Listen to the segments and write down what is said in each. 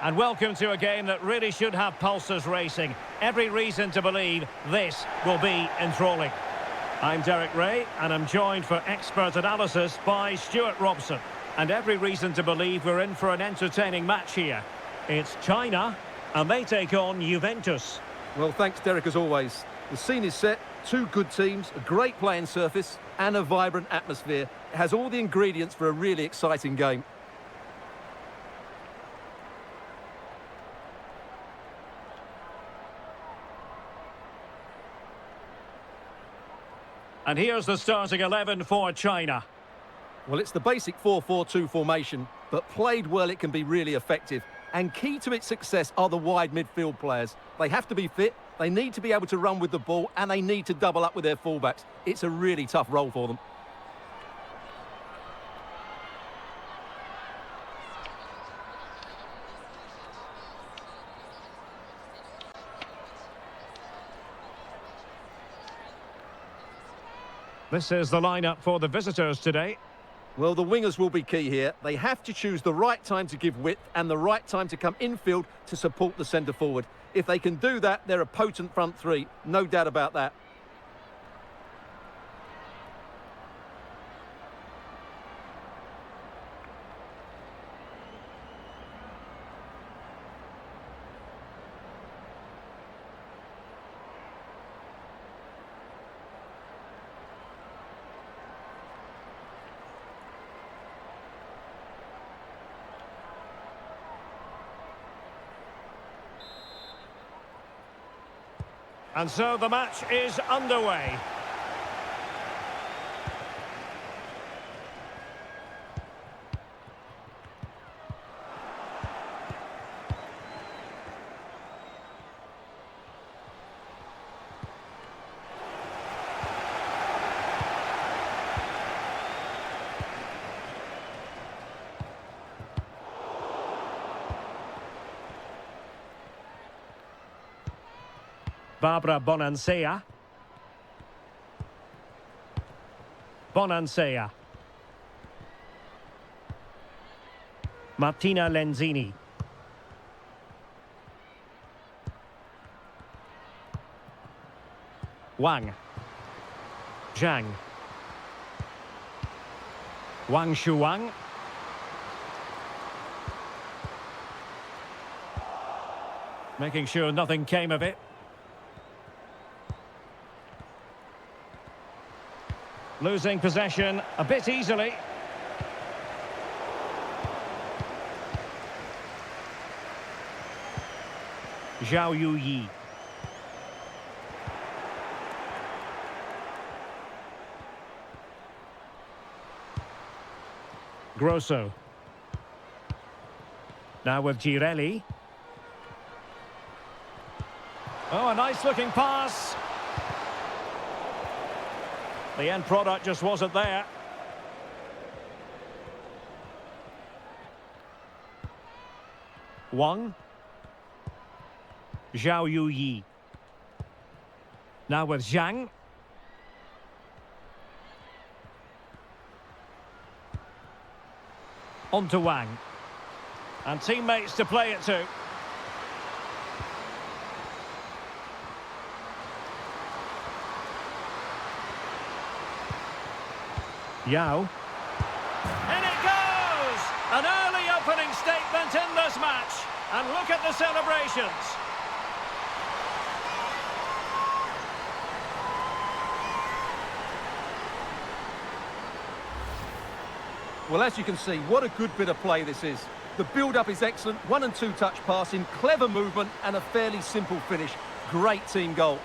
And welcome to a game that really should have pulses racing. Every reason to believe this will be enthralling. I'm Derek Ray, and I'm joined for expert analysis by Stuart Robson. And every reason to believe we're in for an entertaining match here. It's China, and they take on Juventus. Well, thanks, Derek, as always. The scene is set, two good teams, a great playing surface, and a vibrant atmosphere. It has all the ingredients for a really exciting game. And here's the starting 11 for China. Well, it's the basic 4-4-2 formation, but played well it can be really effective. And key to its success are the wide midfield players. They have to be fit, they need to be able to run with the ball, and they need to double up with their fullbacks. It's a really tough role for them. This is the lineup for the visitors today. Well, the wingers will be key here. They have to choose the right time to give width and the right time to come infield to support the centre forward. If they can do that, they're a potent front three. No doubt about that. And so the match is underway. Barbara Bonansea. Bonansea. Martina Lenzini. Wang. Zhang. Wang Shuang. Making sure nothing came of it. Losing possession a bit easily. Zhao Yuyi. Grosso. Now with Girelli. Oh, a nice looking pass. The end product just wasn't there. Wang. Zhao Yuyi. Now with Zhang. On to Wang. And teammates to play it to. Yao. In it goes! An early opening statement in this match. And look at the celebrations. Well, as you can see, what a good bit of play this is. The build-up is excellent, 1- and 2-touch passing, clever movement, and a fairly simple finish. Great team goal.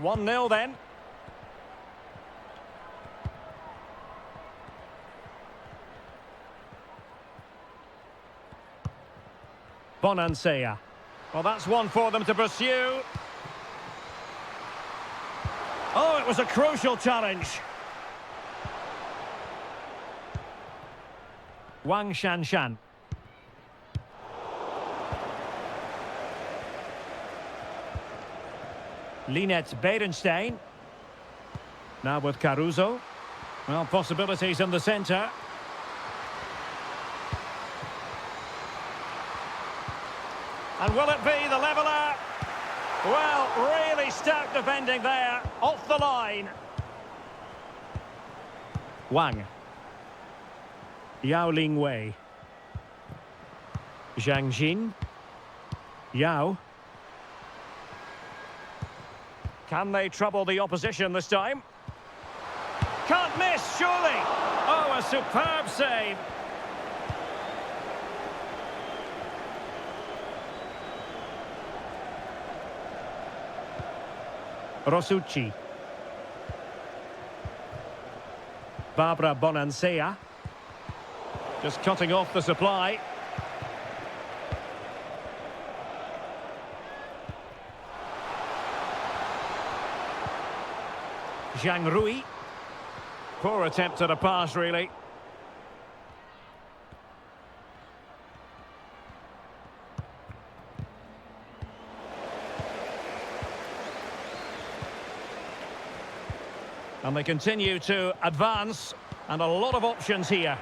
One 0 then. Bonansea. Well, that's one for them to pursue. Oh, it was a crucial challenge. Wang Shanshan. Linets Berenstein. Now with Caruso. Well, possibilities in the centre. And will it be the leveller? Well, really stout defending there. Off the line. Wang. Yao Ling Wei. Zhang Jin. Yao. Can they trouble the opposition this time? Can't miss, surely. Oh, a superb save. Rosucci. Barbara Bonansea. Just cutting off the supply. Zhang Rui. Poor attempt at a pass, really. And they continue to advance, and a lot of options here.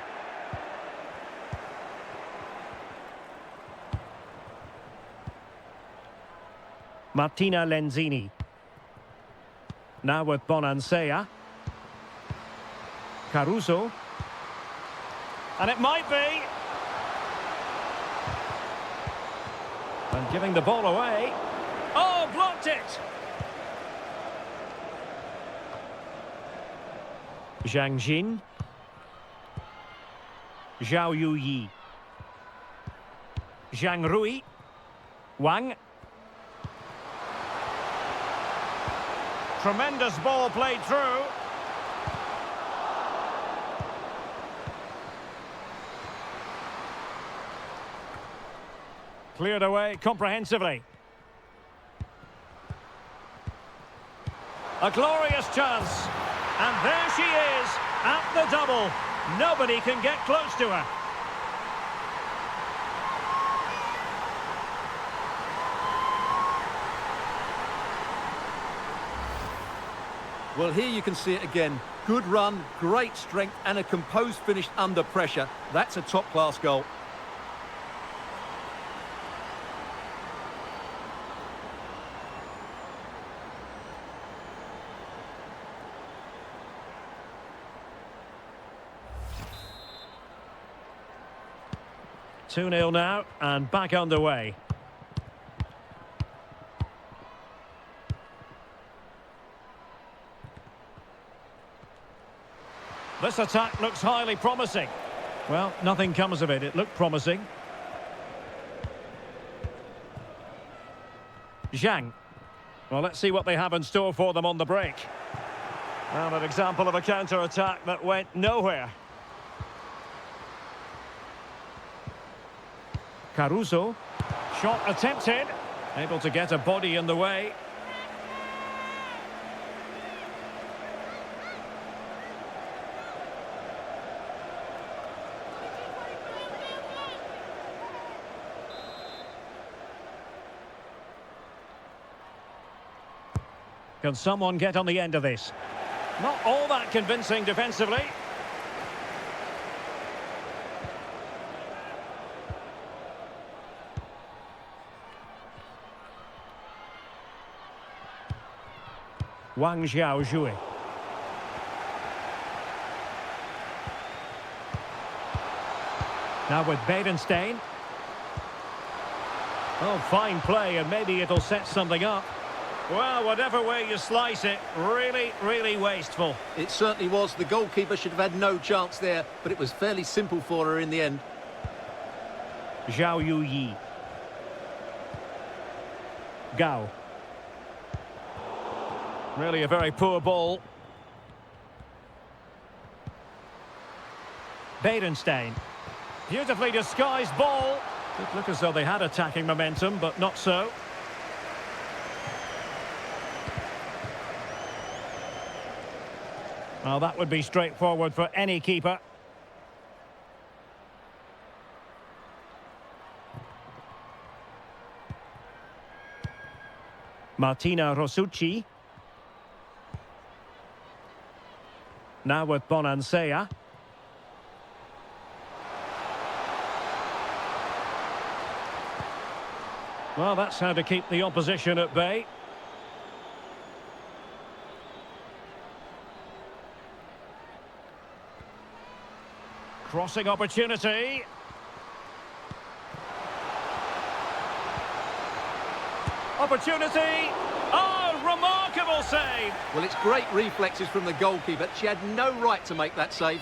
Martina Lenzini. Now with Bonansea. Caruso. And it might be. And giving the ball away. Oh, blocked it! Zhang Jin. Zhao Yuyi. Zhang Rui. Wang. Tremendous ball played through. Cleared away comprehensively. A glorious chance. And there she is, at the double. Nobody can get close to her. Well, here you can see it again. Good run, great strength, and a composed finish under pressure. That's a top-class goal. Two 0 now, and back underway. This attack looks highly promising. Well, nothing comes of it. It looked promising. Zhang. Well, let's see what they have in store for them on the break. Well, an example of a counter-attack that went nowhere. Caruso. Shot attempted. Able to get a body in the way. Can someone get on the end of this? Not all that convincing defensively. Wang Xiaozhui. Now with Bedenstein. Oh, fine play, and maybe it'll set something up. Well, whatever way you slice it, really, really wasteful. It certainly was. The goalkeeper should have had no chance there, but it was fairly simple for her in the end. Zhao Yuyi. Gao. Really a very poor ball. Bedenstein. Beautifully disguised ball. Did look as though they had attacking momentum, but not so. Well, that would be straightforward for any keeper. Martina Rosucci. Now with Bonansea. Well, that's how to keep the opposition at bay. Crossing opportunity. Opportunity. Oh, remarkable save. Well, it's great reflexes from the goalkeeper. She had no right to make that save.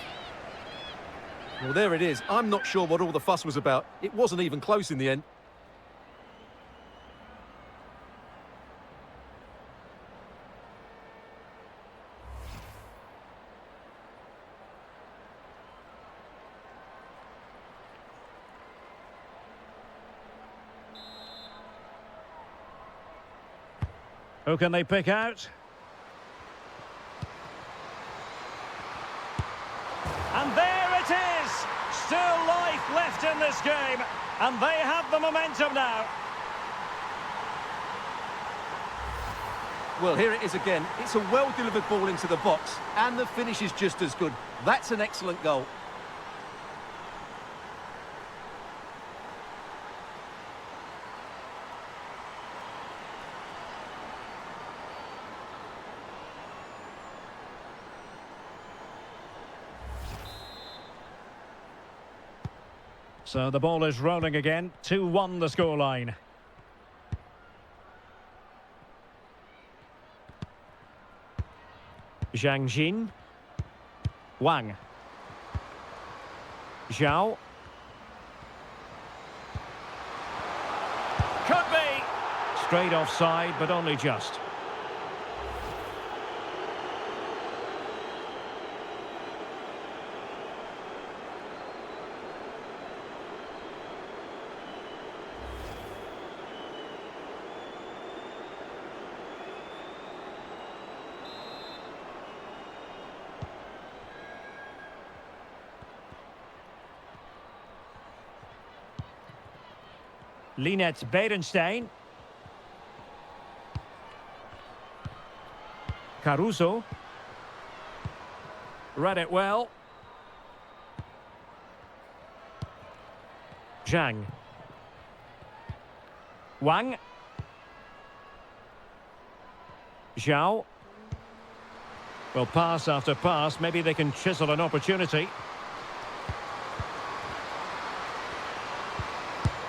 Well, there it is. I'm not sure what all the fuss was about. It wasn't even close in the end. Who can they pick out? And there it is! Still life left in this game, and they have the momentum now. Well, here it is again. It's a well-delivered ball into the box, and the finish is just as good. That's an excellent goal. So the ball is rolling again. 2-1 the scoreline. Zhang Jin. Wang. Zhao. Could be. Straight offside, but only just. Linette Berenstein. Caruso. Read it well. Zhang. Wang. Zhao. Well, pass after pass. Maybe they can chisel an opportunity.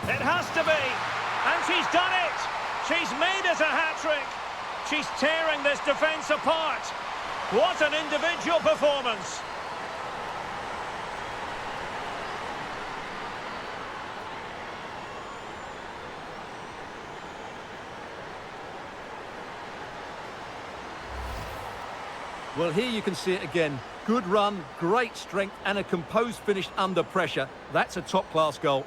It has to be, and she's done it. She's made it a hat-trick. She's tearing this defence apart. What an individual performance. Well, here you can see it again. Good run, great strength, and a composed finish under pressure. That's a top-class goal.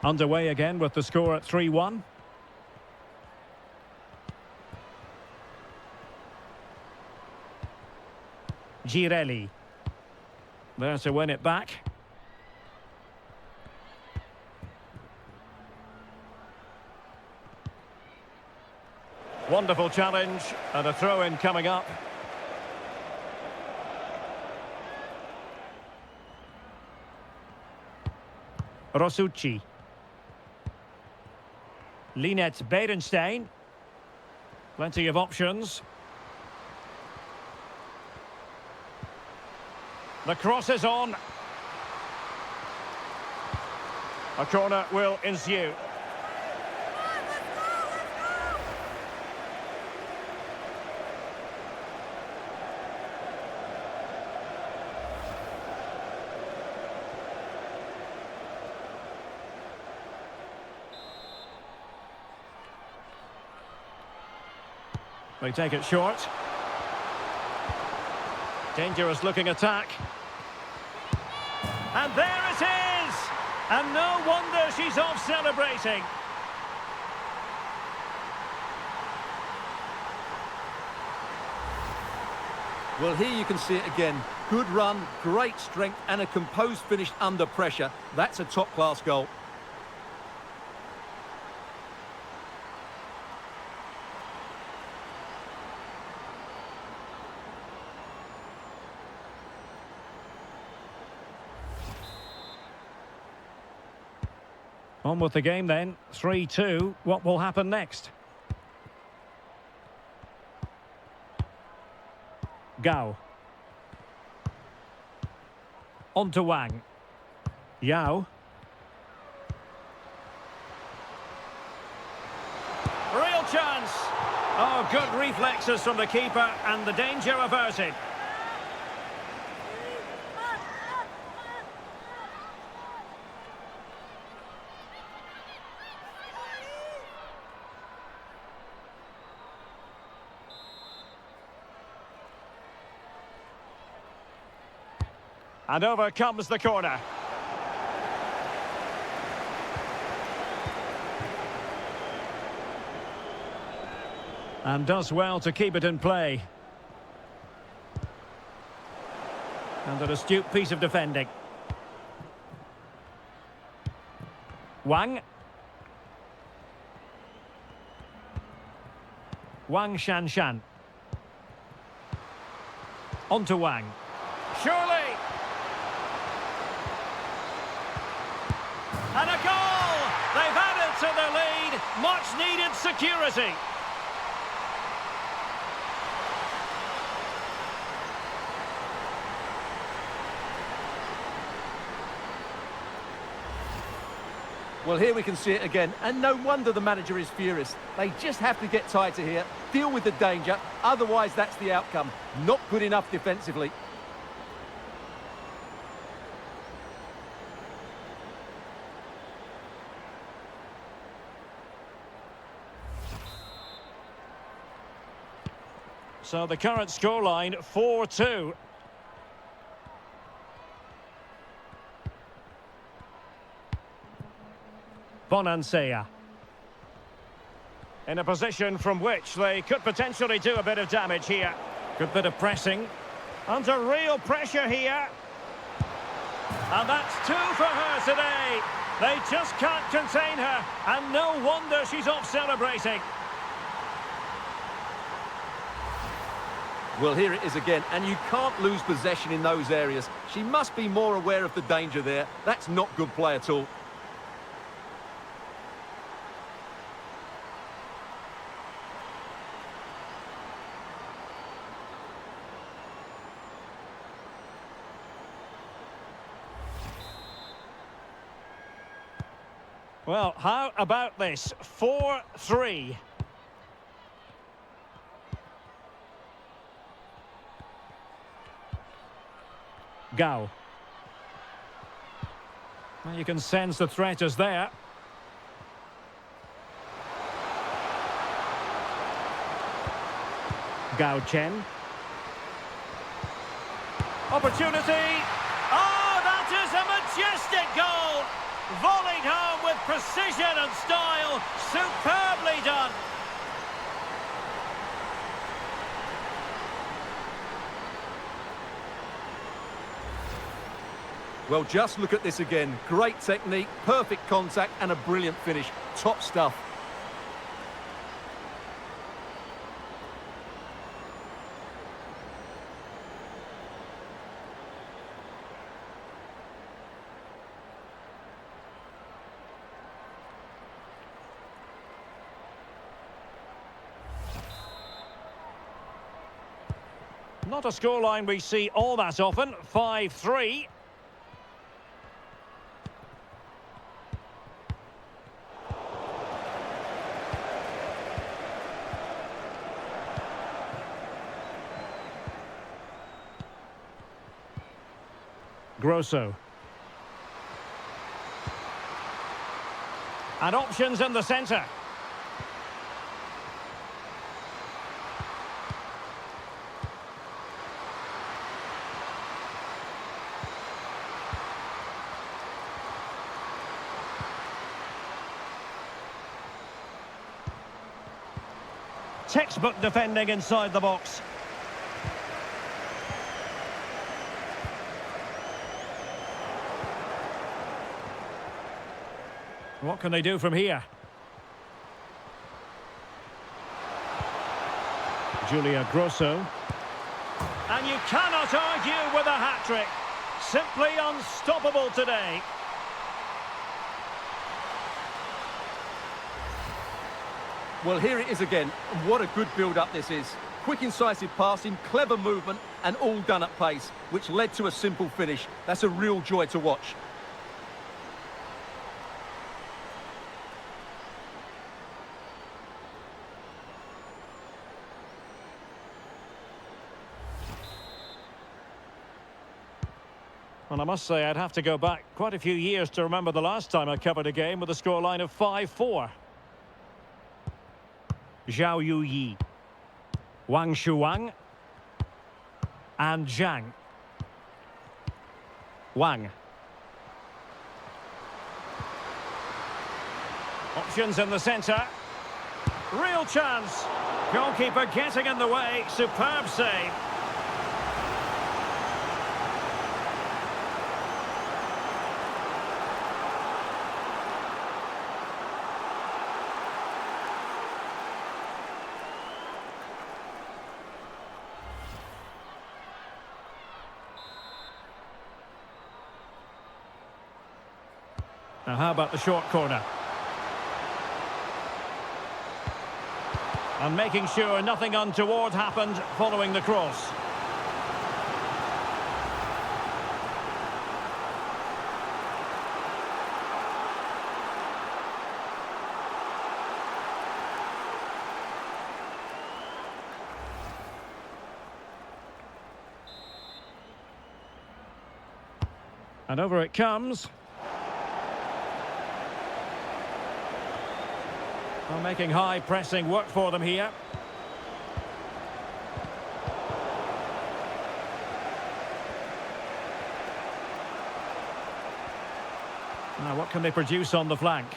Underway again with the score at 3-1. Girelli. There to win it back. Wonderful challenge and a throw-in coming up. Rosucci. Linette Berenstein. Plenty of options. The cross is on. A corner will ensue. They take it short. Dangerous looking attack. And there it is! And no wonder she's off celebrating. Well, here you can see it again. Good run, great strength, and a composed finish under pressure. That's a top-class goal. On with the game then. 3-2. What will happen next? Gao. On to Wang. Yao. Real chance. Oh, good reflexes from the keeper and the danger averted. And over comes the corner. And does well to keep it in play. And an astute piece of defending. Wang. Wang Shanshan. On to Wang. Surely! And a goal! They've added to their lead. Much needed security. Well, here we can see it again, and no wonder the manager is furious. They just have to get tighter here, deal with the danger, otherwise that's the outcome. Not good enough defensively. So the current scoreline, 4-2. Bonansea. In a position from which they could potentially do a bit of damage here. Good bit of pressing. Under real pressure here. And that's 2 for her today. They just can't contain her. And no wonder she's off celebrating. Well, here it is again, and you can't lose possession in those areas. She must be more aware of the danger there. That's not good play at all. Well, how about this? 4-3. Gao. Well, you can sense the threat is there. Gao Chen. Opportunity. Oh, that is a majestic goal. Volleyed home with precision and style. Superbly done. Well, just look at this again. Great technique, perfect contact, and a brilliant finish. Top stuff. Not a scoreline we see all that often. 5-3. Grosso. And options in the centre. Textbook defending inside the box. What can they do from here? Julia Grosso. And you cannot argue with a hat-trick. Simply unstoppable today. Well, here it is again. And what a good build-up this is. Quick, incisive passing, clever movement, and all done at pace, which led to a simple finish. That's a real joy to watch. Well, I must say I'd have to go back quite a few years to remember the last time I covered a game with a scoreline of 5-4. Zhao Yuyi, Wang Shuang, and Zhang. Wang. Options in the centre. Real chance. Goalkeeper getting in the way. Superb save. Now, how about the short corner? And making sure nothing untoward happened following the cross. And over it comes. Well, making high pressing work for them here. Now, what can they produce on the flank?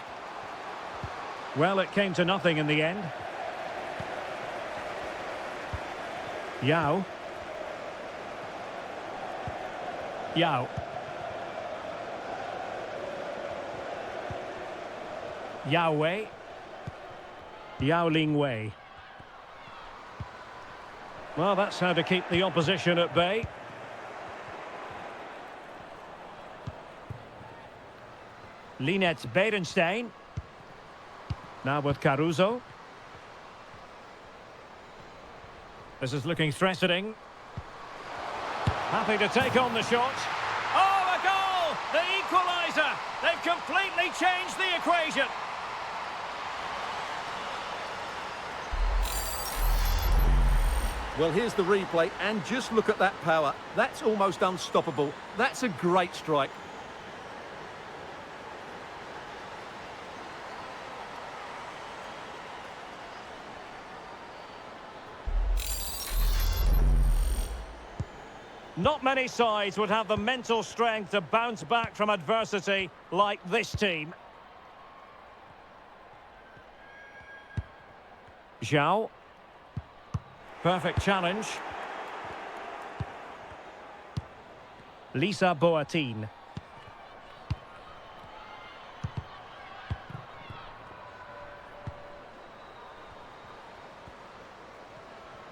Well, it came to nothing in the end. Yao. Yao. Yao. Yao Ling Wei. Well, that's how to keep the opposition at bay. Linette Berenstein. Now with Caruso. This is looking threatening. Happy to take on the shot. Oh, a goal! The equaliser! They've completely changed the equation. Well, here's the replay, and just look at that power. That's almost unstoppable. That's a great strike. Not many sides would have the mental strength to bounce back from adversity like this team. Zhao. Perfect challenge. Lisa Boateng.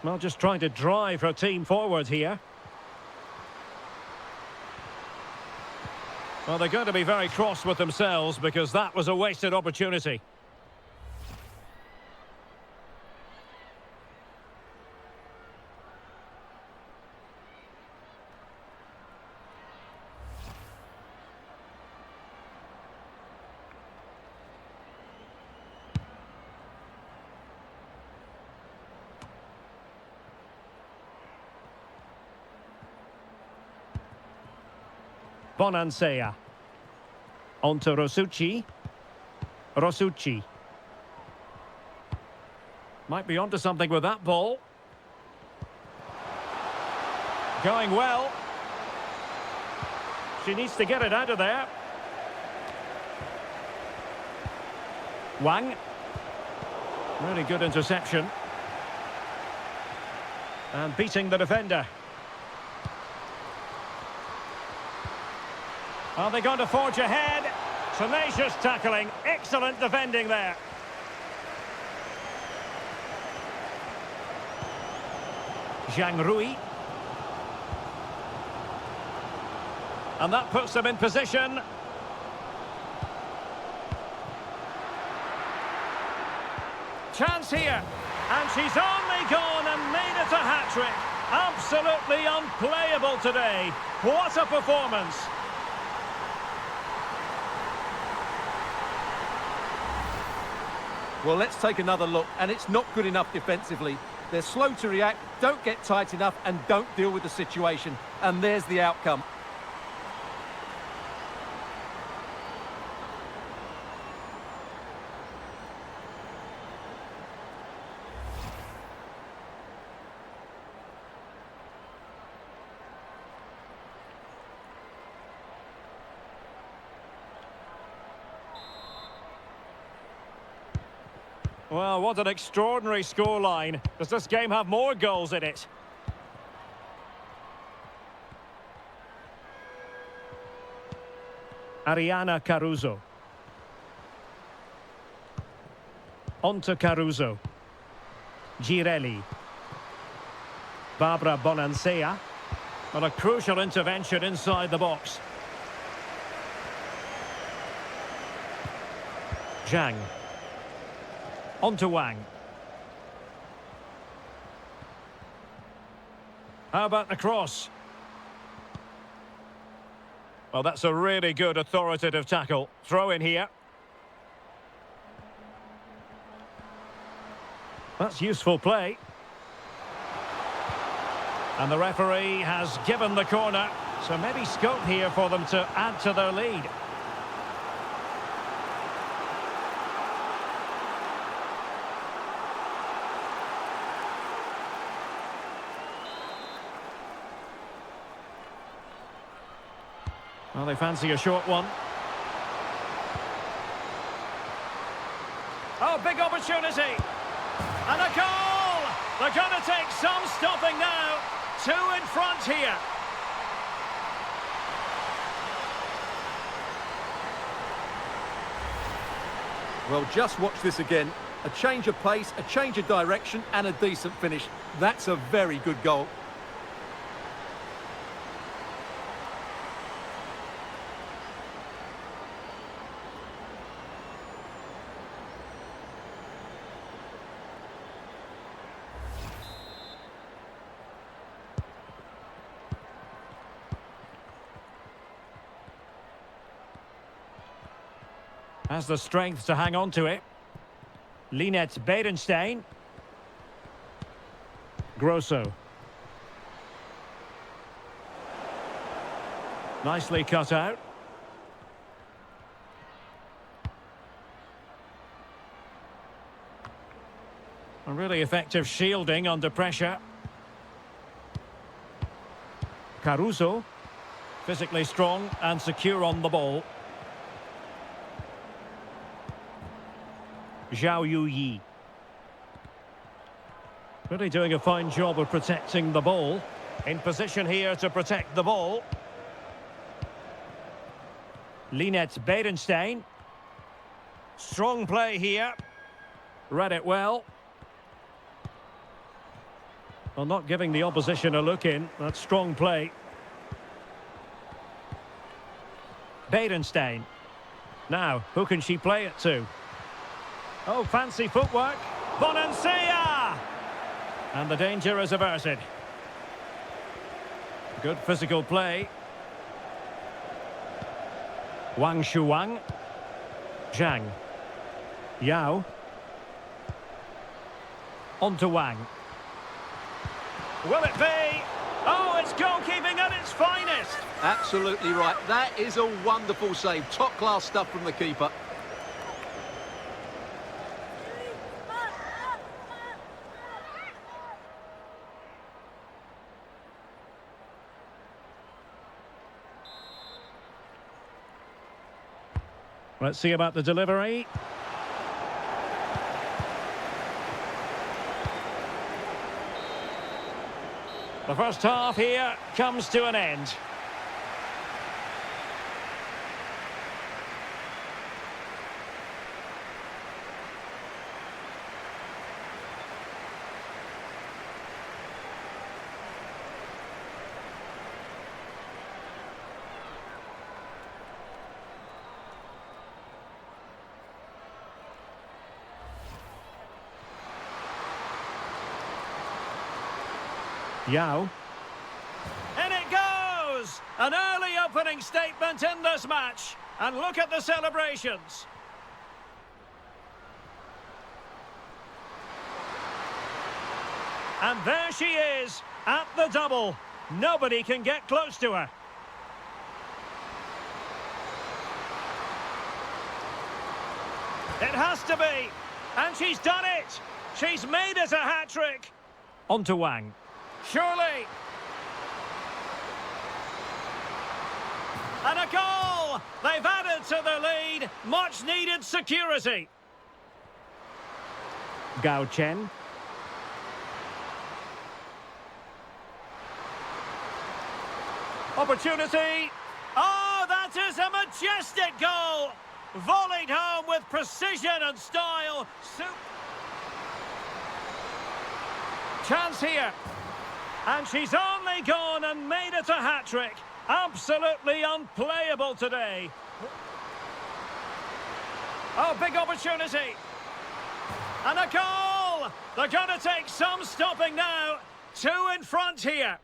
Well, just trying to drive her team forward here. Well, they're going to be very cross with themselves because that was a wasted opportunity. Bonansea. On to Rosucci. Rosucci. Might be onto something with that ball. Going well. She needs to get it out of there. Wang. Really good interception. And beating the defender. Are they going to forge ahead? Tenacious tackling, excellent defending there. Zhang Rui. And that puts them in position. Chance here. And she's only gone and made it a hat-trick. Absolutely unplayable today. What a performance. Well, let's take another look, and it's not good enough defensively. They're slow to react, don't get tight enough, and don't deal with the situation. And there's the outcome. Well, what an extraordinary scoreline. Does this game have more goals in it? Ariana Caruso. On to Caruso. Girelli. Barbara Bonansea. And a crucial intervention inside the box. Zhang. On to Wang. How about the cross? Well, that's a really good authoritative tackle. Throw in here. That's useful play. And the referee has given the corner. So maybe scope here for them to add to their lead. Well, they fancy a short one. Oh, big opportunity. And a goal! They're going to take some stopping now. 2 in front here. Well, just watch this again. A change of pace, a change of direction, and a decent finish. That's a very good goal. Has the strength to hang on to it. Linette Berenstein. Grosso. Nicely cut out. A really effective shielding under pressure. Caruso. Physically strong and secure on the ball. Zhao Yuyi. Really doing a fine job of protecting the ball. In position here to protect the ball. Linette Berenstein. Strong play here. Read it well. Well, not giving the opposition a look in. That's strong play. Berenstein. Now, who can she play it to? Oh, fancy footwork. Bonansea! And the danger is averted. Good physical play. Wang Shuang. Zhang. Yao. On to Wang. Will it be? Oh, it's goalkeeping at its finest. Absolutely right. That is a wonderful save. Top-class stuff from the keeper. Let's see about the delivery. The first half here comes to an end. Yao. In it goes! An early opening statement in this match. And look at the celebrations. And there she is, at the double. Nobody can get close to her. It has to be. And she's done it. She's made it a hat-trick. On to Wang. Surely. And a goal! They've added to the lead. Much needed security. Gao Chen. Opportunity. Oh, that is a majestic goal. Volleyed home with precision and style. Chance here. And she's only gone and made it a hat-trick. Absolutely unplayable today. Oh, big opportunity. And a goal! They're going to take some stopping now. 2 in front here.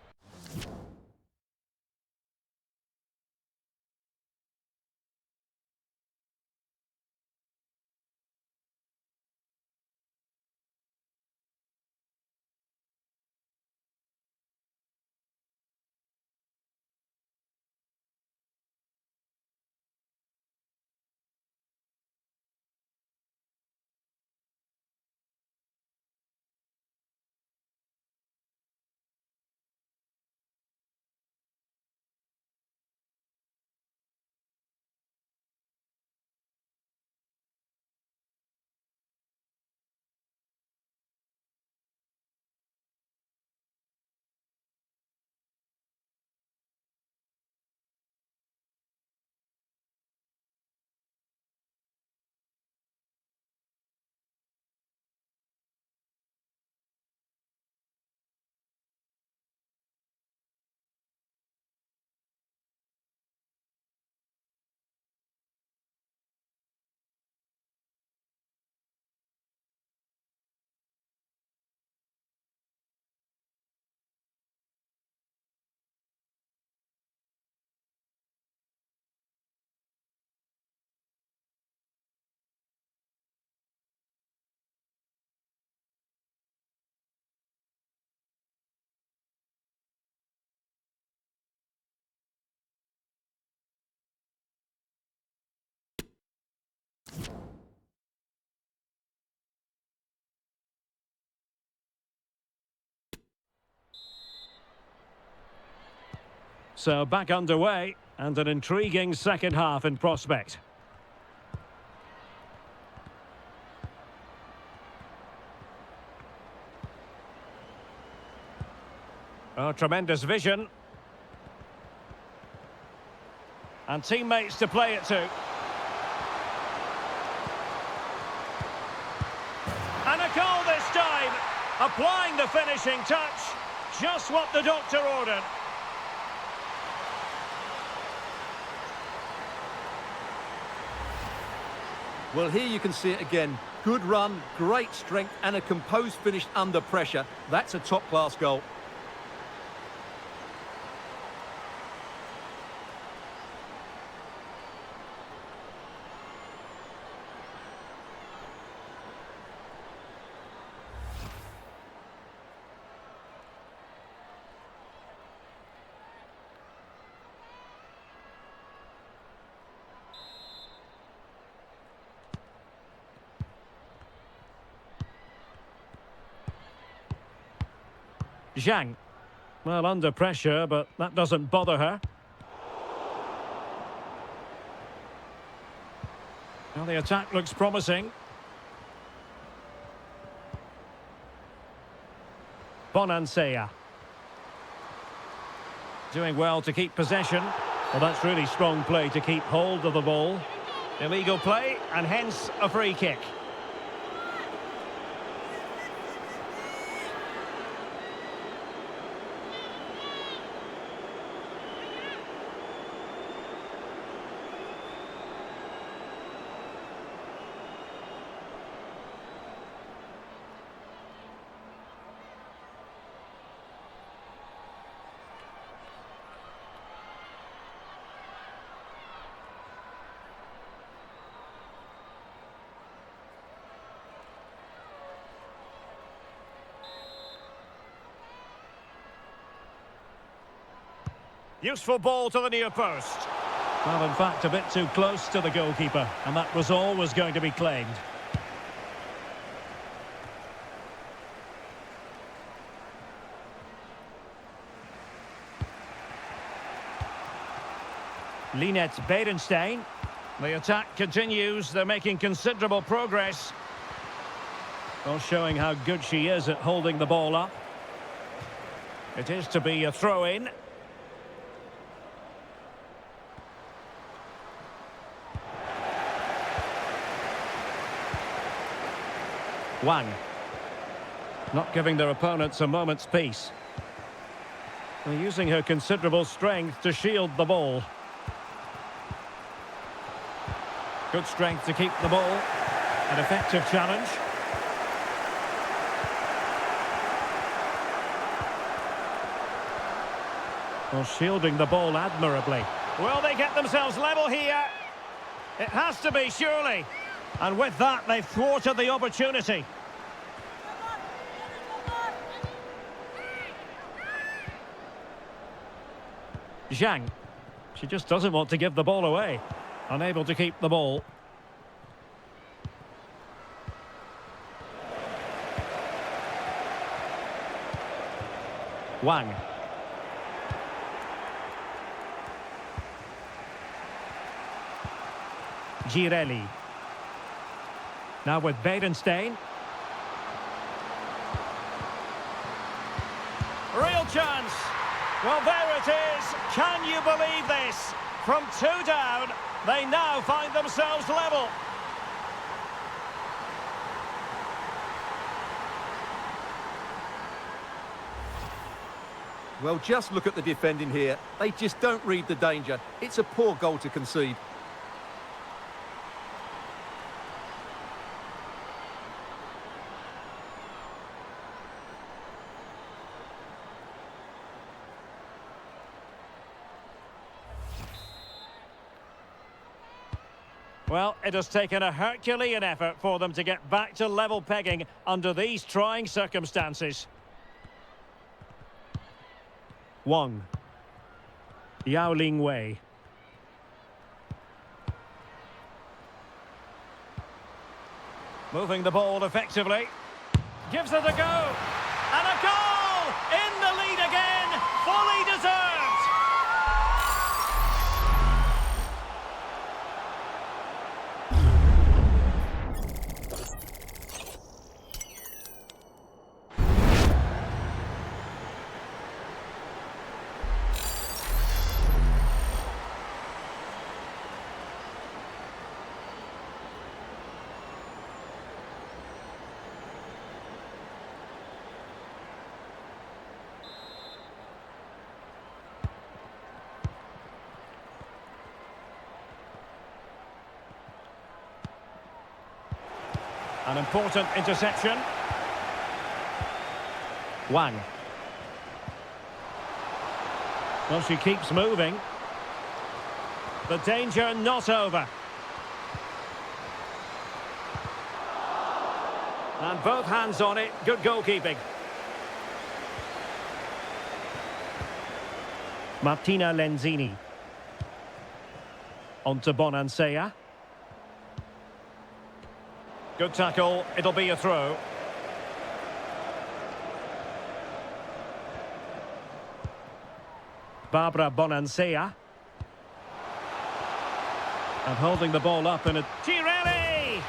So back underway, and an intriguing second half in prospect. Oh, tremendous vision. And teammates to play it to. And a goal this time. Applying the finishing touch. Just what the doctor ordered. Well, here you can see it again. Good run, great strength, and a composed finish under pressure. That's a top-class goal. Zhang. Well, under pressure, but that doesn't bother her. Well, the attack looks promising. Bonansea. Doing well to keep possession. Well, that's really strong play to keep hold of the ball. Illegal play, and hence a free kick. Useful ball to the near post. Well, in fact, a bit too close to the goalkeeper, and that was always going to be claimed. Linette Beerenstein. The attack continues. They're making considerable progress. Well, showing how good she is at holding the ball up. It is to be a throw-in. Wang. Not giving their opponents a moment's peace. They're using her considerable strength to shield the ball. Good strength to keep the ball. An effective challenge. Well, shielding the ball admirably. Will they get themselves level here? It has to be, surely. And with that, they've thwarted the opportunity. Zhang. She just doesn't want to give the ball away. Unable to keep the ball. Wang. Girelli. Now with Beerenstein. Real chance. Well, there it is. Can you believe this? From 2 down, they now find themselves level. Well, just look at the defending here. They just don't read the danger. It's a poor goal to concede. Well, it has taken a Herculean effort for them to get back to level pegging under these trying circumstances. Wang. Yao Ling Wei. Moving the ball effectively. Gives it a go. And a goal! In the lead again! Fully deserved! An important interception. Wang. Well, she keeps moving. The danger not over. And both hands on it. Good goalkeeping. Martina Lenzini. On to Bonansea. Good tackle, it'll be a throw. Barbara Bonansea. And holding the ball up in a... Girelli!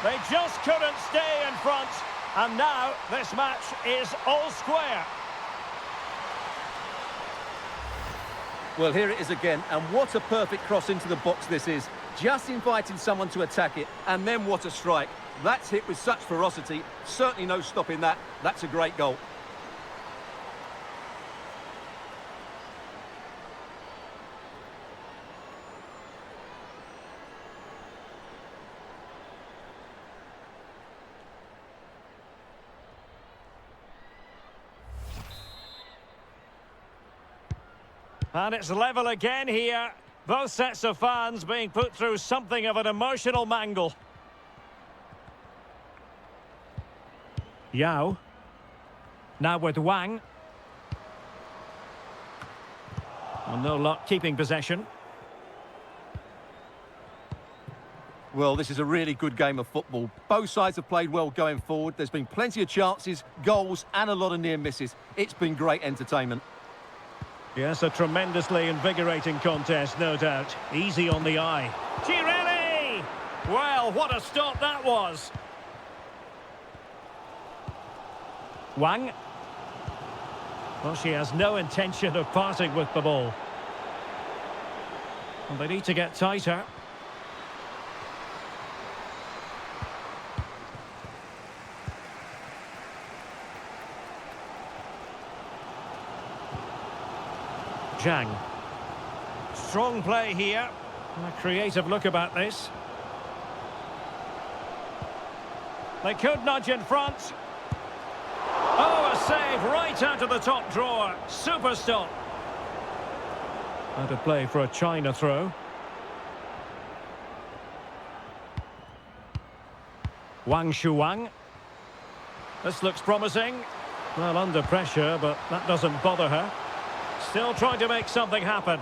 They just couldn't stay in front. And now this match is all square. Well, here it is again, and what a perfect cross into the box this is. Just inviting someone to attack it, and then what a strike. That's hit with such ferocity. Certainly no stopping that. That's a great goal. And it's level again here. Both sets of fans being put through something of an emotional mangle. Yao. Now with Wang. And no luck keeping possession. Well, this is a really good game of football. Both sides have played well going forward. There's been plenty of chances, goals and a lot of near misses. It's been great entertainment. Yes, a tremendously invigorating contest, no doubt. Easy on the eye. Girelli! Well, what a stop that was. Wang. Well, she has no intention of parting with the ball. Well, they need to get tighter. Zhang. Strong play here. A creative look about this. They could nudge in front. Oh, a save right out of the top drawer. Super stop. Out of play for a China throw. Wang Shuang. This looks promising. Well, under pressure, but that doesn't bother her. Still trying to make something happen.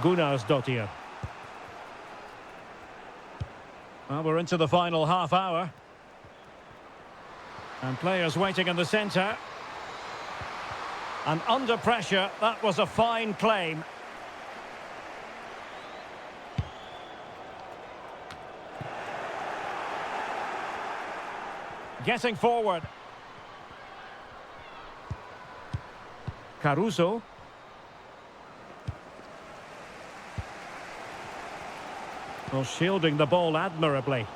Gunnarsdottir. Well, we're into the final half hour. And players waiting in the centre. And under pressure, that was a fine claim. Getting forward. Caruso. Well, shielding the ball admirably.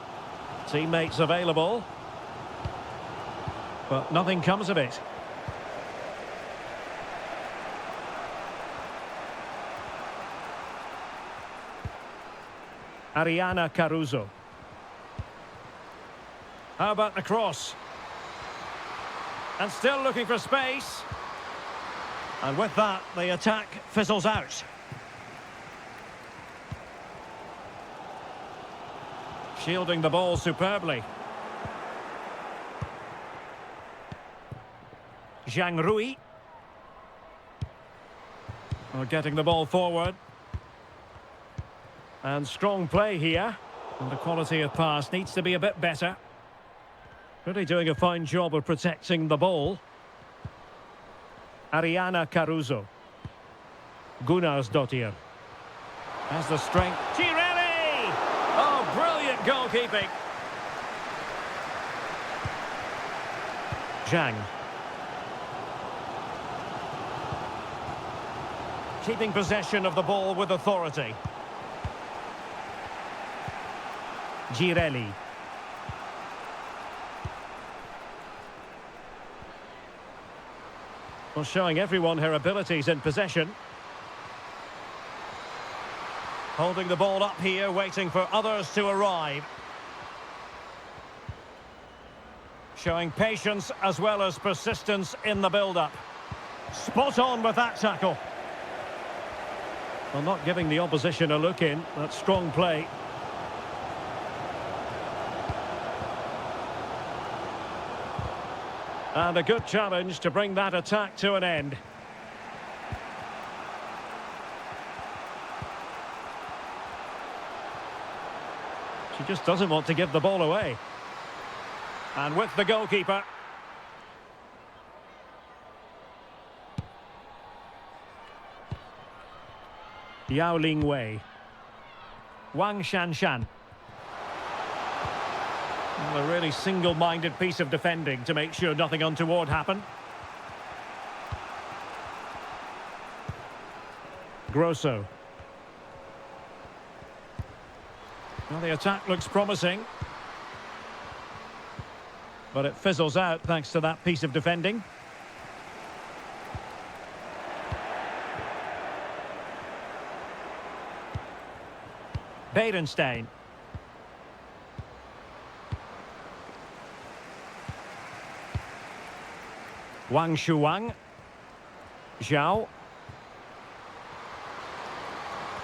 Teammates available. But nothing comes of it. Ariana Caruso. How about the cross? And still looking for space. And with that, the attack fizzles out. Shielding the ball superbly. Zhang Rui. Well, getting the ball forward. And strong play here. And the quality of pass needs to be a bit better. Really doing a fine job of protecting the ball. Ariana Caruso. Gunnarsdottir. Has the strength. Girelli! Oh, brilliant goalkeeping. Zhang. Keeping possession of the ball with authority. Girelli. Well, showing everyone her abilities in possession. Holding the ball up here, waiting for others to arrive. Showing patience as well as persistence in the build-up. Spot on with that tackle. Well, not giving the opposition a look in. That's strong play. And a good challenge to bring that attack to an end. She just doesn't want to give the ball away. And with the goalkeeper. Yao Ling Wei. Wang Shanshan. Well, a really single-minded piece of defending to make sure nothing untoward happened. Grosso. Well, the attack looks promising. But it fizzles out thanks to that piece of defending. Berenstein. Wang Shuang. Zhao.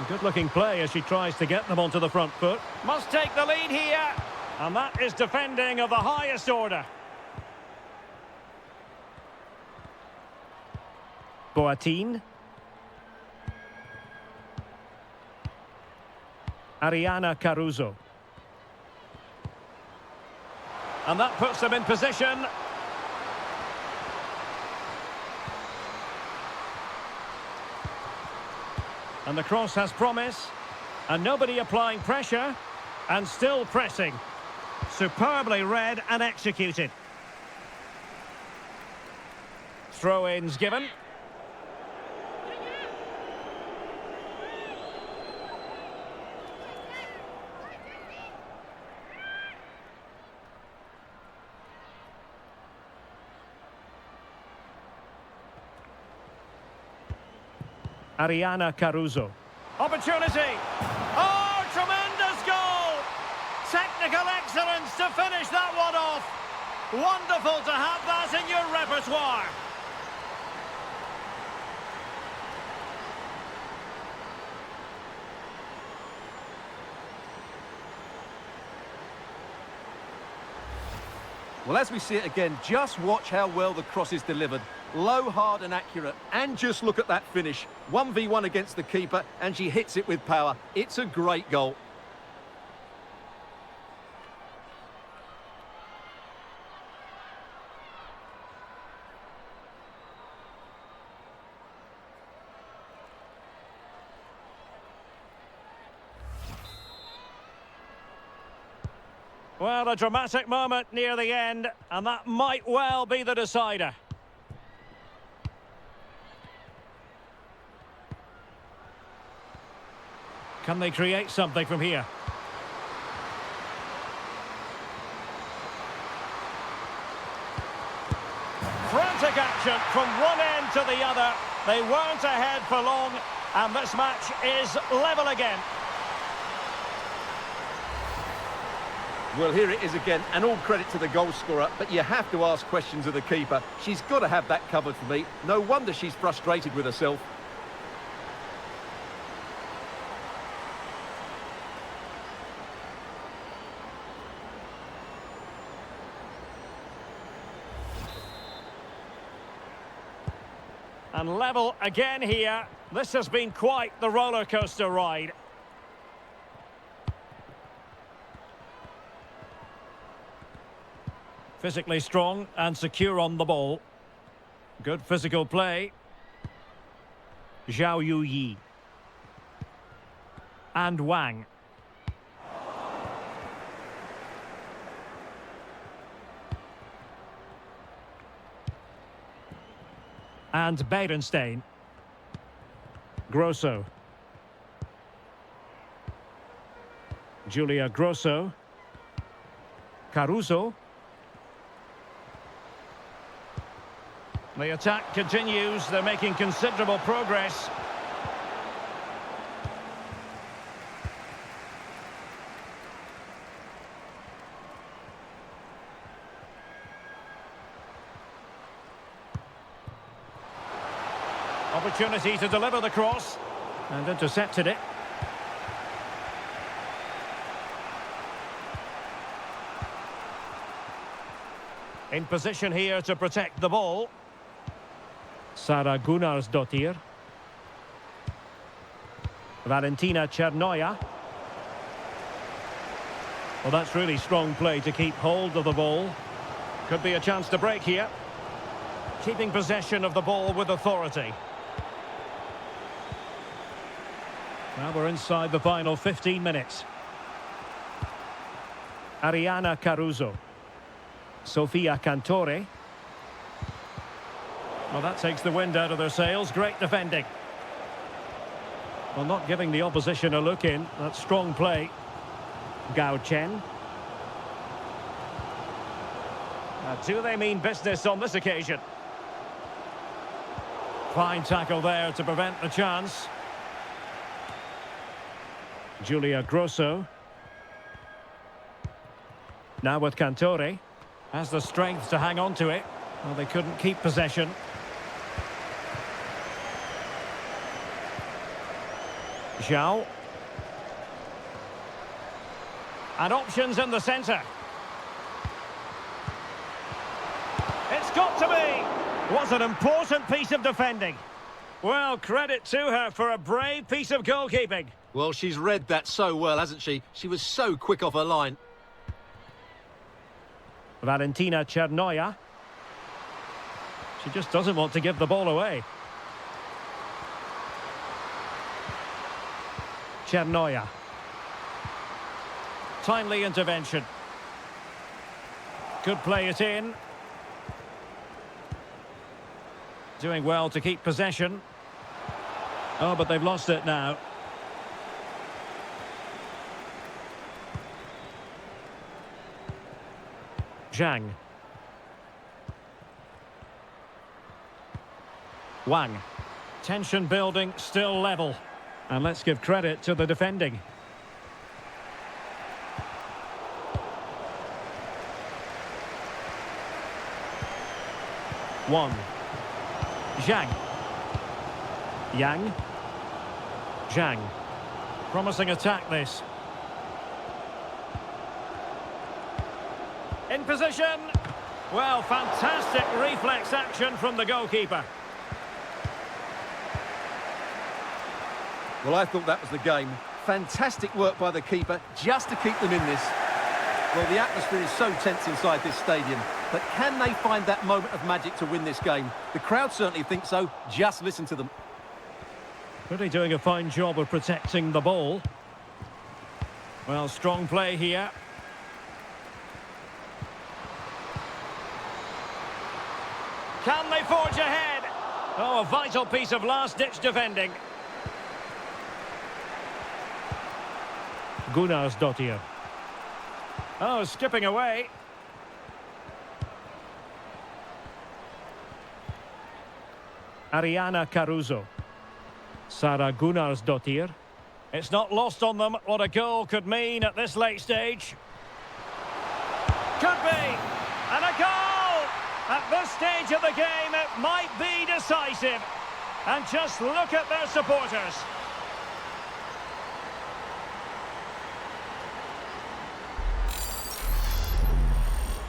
Good-looking play as she tries to get them onto the front foot. Must take the lead here. And that is defending of the highest order. Boateng. Ariana Caruso. And that puts them in position. And the cross has promise. And nobody applying pressure. And still pressing. Superbly read and executed. Throw-ins given. Ariana Caruso. Opportunity! Oh, tremendous goal! Technical excellence to finish that one off. Wonderful to have that in your repertoire. Well, as we see it again, just watch how well the cross is delivered. Low, hard and accurate. And just look at that finish. 1v1 against the keeper, and she hits it with power. It's a great goal. Well, a dramatic moment near the end, and that might well be the decider. Can they create something from here? Frantic action from one end to the other. They weren't ahead for long, and this match is level again. Well, here it is again, and all credit to the goal scorer, but you have to ask questions of the keeper. She's got to have that covered for me. No wonder she's frustrated with herself. And level again here. This has been quite the roller coaster ride. Physically strong and secure on the ball. Good physical play. Zhao Yuyi. And Wang. And Berenstein. Grosso. Julia Grosso. Caruso. The attack continues. They're making considerable progress. Opportunity to deliver the cross. And intercepted it. In position here to protect the ball. Sara Gunnarsdottir. Valentina Chernoya. Well, that's really strong play to keep hold of the ball. Could be a chance to break here. Keeping possession of the ball with authority. Now we're inside the final 15 minutes. Ariana Caruso. Sofia Cantore. Well, that takes the wind out of their sails. Great defending. Well, not giving the opposition a look in. That's strong play. Gao Chen. Do they mean business on this occasion? Fine tackle there to prevent the chance. Julia Grosso. Now with Cantore. Has the strength to hang on to it. Well, they couldn't keep possession. Zhao. And options in the centre. It's got to be. Was an important piece of defending. Well, credit to her for a brave piece of goalkeeping. Well, she's read that so well, hasn't she? She was so quick off her line. Valentina Chernoya. She just doesn't want to give the ball away. Chernoya. Timely intervention. Could play it in. Doing well to keep possession. Oh, but they've lost it now. Zhang. Wang. Tension building, still level. And let's give credit to the defending. Wang. Zhang. Yang. Zhang. Promising attack this. In position. Well, fantastic reflex action from the goalkeeper. Well, I thought that was the game. Fantastic work by the keeper just to keep them in this. Well, the atmosphere is so tense inside this stadium, but can they find that moment of magic to win this game? The crowd certainly think so. Just listen to them. Really doing a fine job of protecting the ball. Well, strong play here. Can they forge ahead? Oh, a vital piece of last-ditch defending. Gunnarsdottir. Oh, skipping away. Ariana Caruso. Sara Gunnarsdottir. It's not lost on them what a goal could mean at this late stage. Could be. And a goal! At this stage of the game, it might be decisive. And just look at their supporters.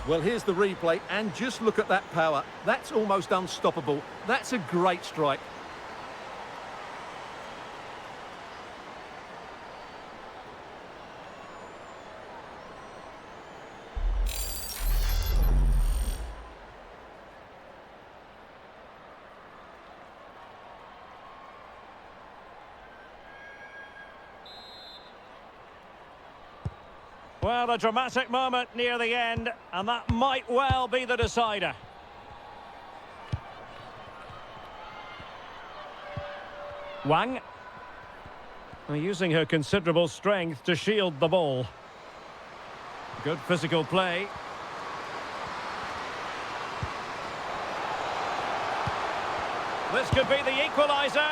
Well, here's the replay, and just look at that power. That's almost unstoppable. That's a great strike. Well, a dramatic moment near the end, and that might well be the decider. Wang. Using her considerable strength to shield the ball. Good physical play. This could be the equaliser.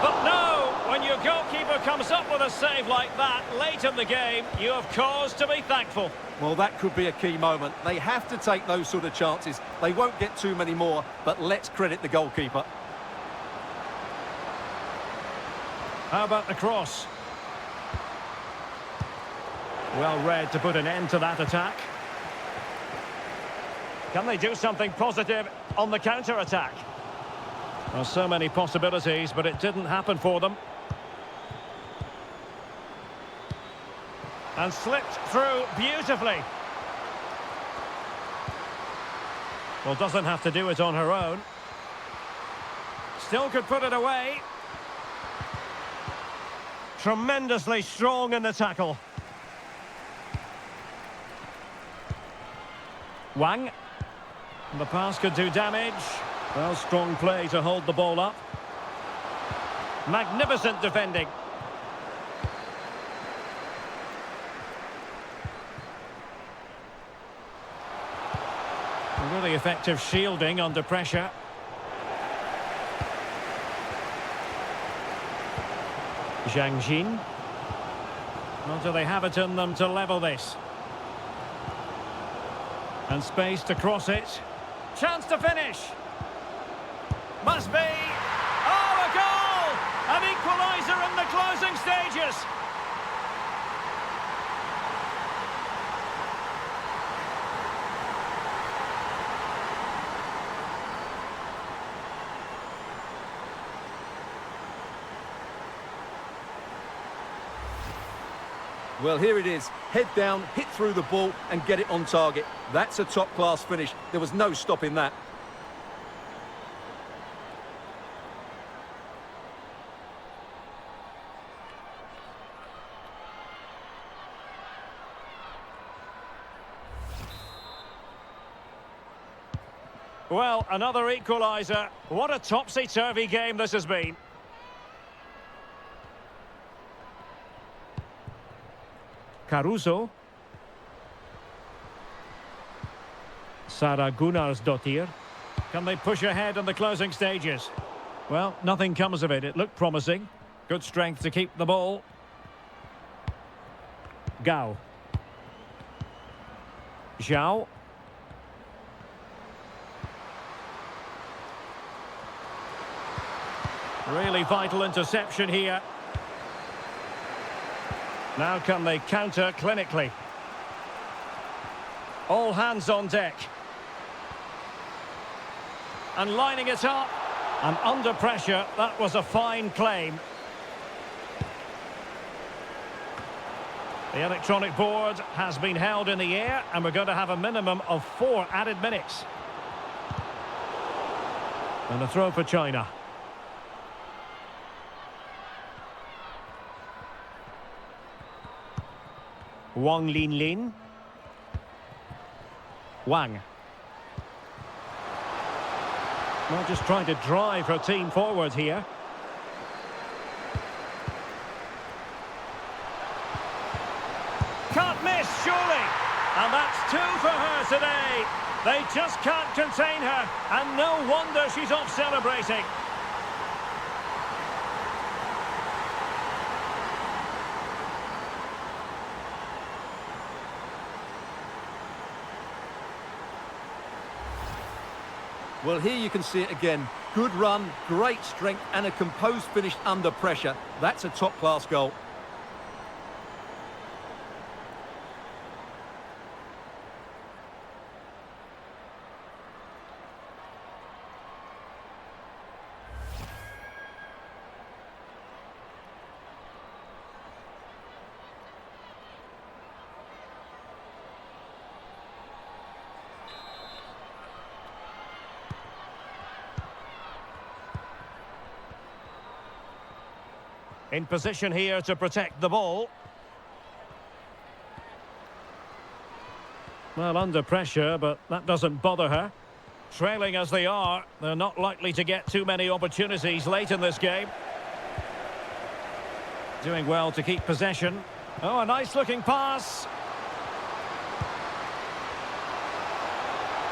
But no, when your goalkeeper comes up with a save like that late in the game, you have cause to be thankful. Well, that could be a key moment. They have to take those sort of chances. They won't get too many more, but let's credit the goalkeeper. How about the cross? Well read to put an end to that attack. Can they do something positive on the counter-attack? Well, so many possibilities, but it didn't happen for them. And slipped through beautifully. Well, doesn't have to do it on her own. Still could put it away. Tremendously strong in the tackle. Wang. The pass could do damage. Well, strong play to hold the ball up. Magnificent defending. Really effective shielding under pressure. Zhang Jin. Well, do they have it in them to level this? And space to cross it. Chance to finish. Must be. Oh, a goal! An equaliser in the closing stages. Well, here it is. Head down, hit through the ball and get it on target. That's a top-class finish. There was no stopping that. Well, another equaliser. What a topsy-turvy game this has been. Caruso. Sara Gunnarsdottir. Can they push ahead in the closing stages? Well, nothing comes of it. It looked promising. Good strength to keep the ball. Gao. Zhao. Really vital interception here. Now can they counter clinically? All hands on deck. And lining it up. And under pressure, that was a fine claim. The electronic board has been held in the air, and we're going to have a minimum of 4 added minutes. And a throw for China. Wang Linlin. Wang. Well, just trying to drive her team forward here. Can't miss, surely. And that's 2 for her today. They just can't contain her. And no wonder she's off celebrating. Well, here you can see it again. Good run, great strength and a composed finish under pressure. That's a top-class goal. In position here to protect the ball. Well, under pressure, but that doesn't bother her. Trailing as they are, they're not likely to get too many opportunities late in this game. Doing well to keep possession. Oh, a nice-looking pass.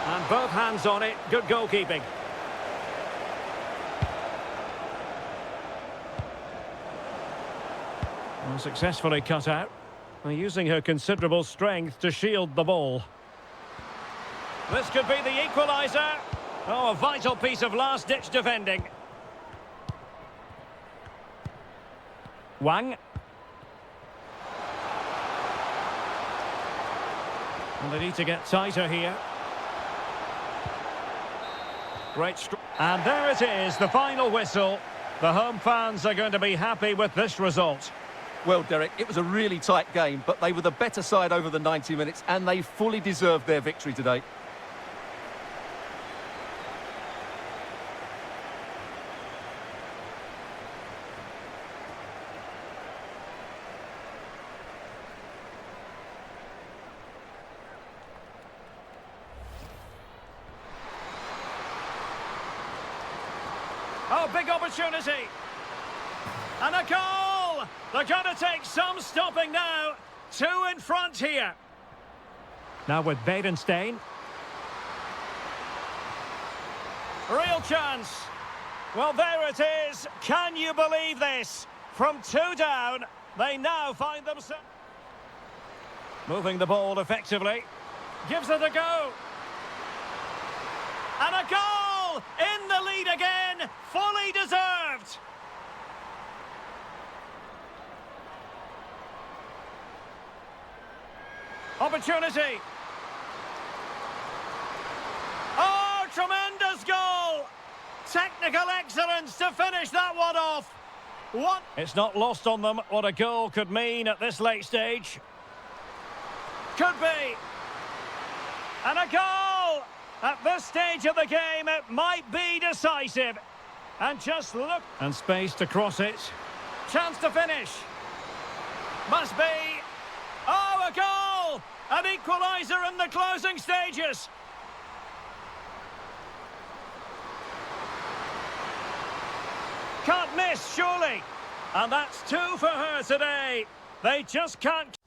And both hands on it. Good goalkeeping. Well, successfully cut out. Using her considerable strength to shield the ball. This could be the equaliser. Oh, a vital piece of last-ditch defending. Wang. And they need to get tighter here. Great and there it is, the final whistle. The home fans are going to be happy with this result. Well, Derek, it was a really tight game, but they were the better side over the 90 minutes, and they fully deserved their victory today. Oh, big opportunity. And a goal! They're going to take some stopping now. 2 in front here. Now with Bedenstein. Real chance. Well, there it is. Can you believe this? From 2 down, they now find themselves moving the ball effectively. Gives it a go. And a goal! In the lead again. Fully deserved. Opportunity. Oh, tremendous goal! Technical excellence to finish that one off. What? It's not lost on them what a goal could mean at this late stage. Could be. And a goal! At this stage of the game, it might be decisive. And just look. And space to cross it. Chance to finish. Must be. Oh, a goal! An equaliser in the closing stages. Can't miss, surely. And that's 2 for her today. They just can't...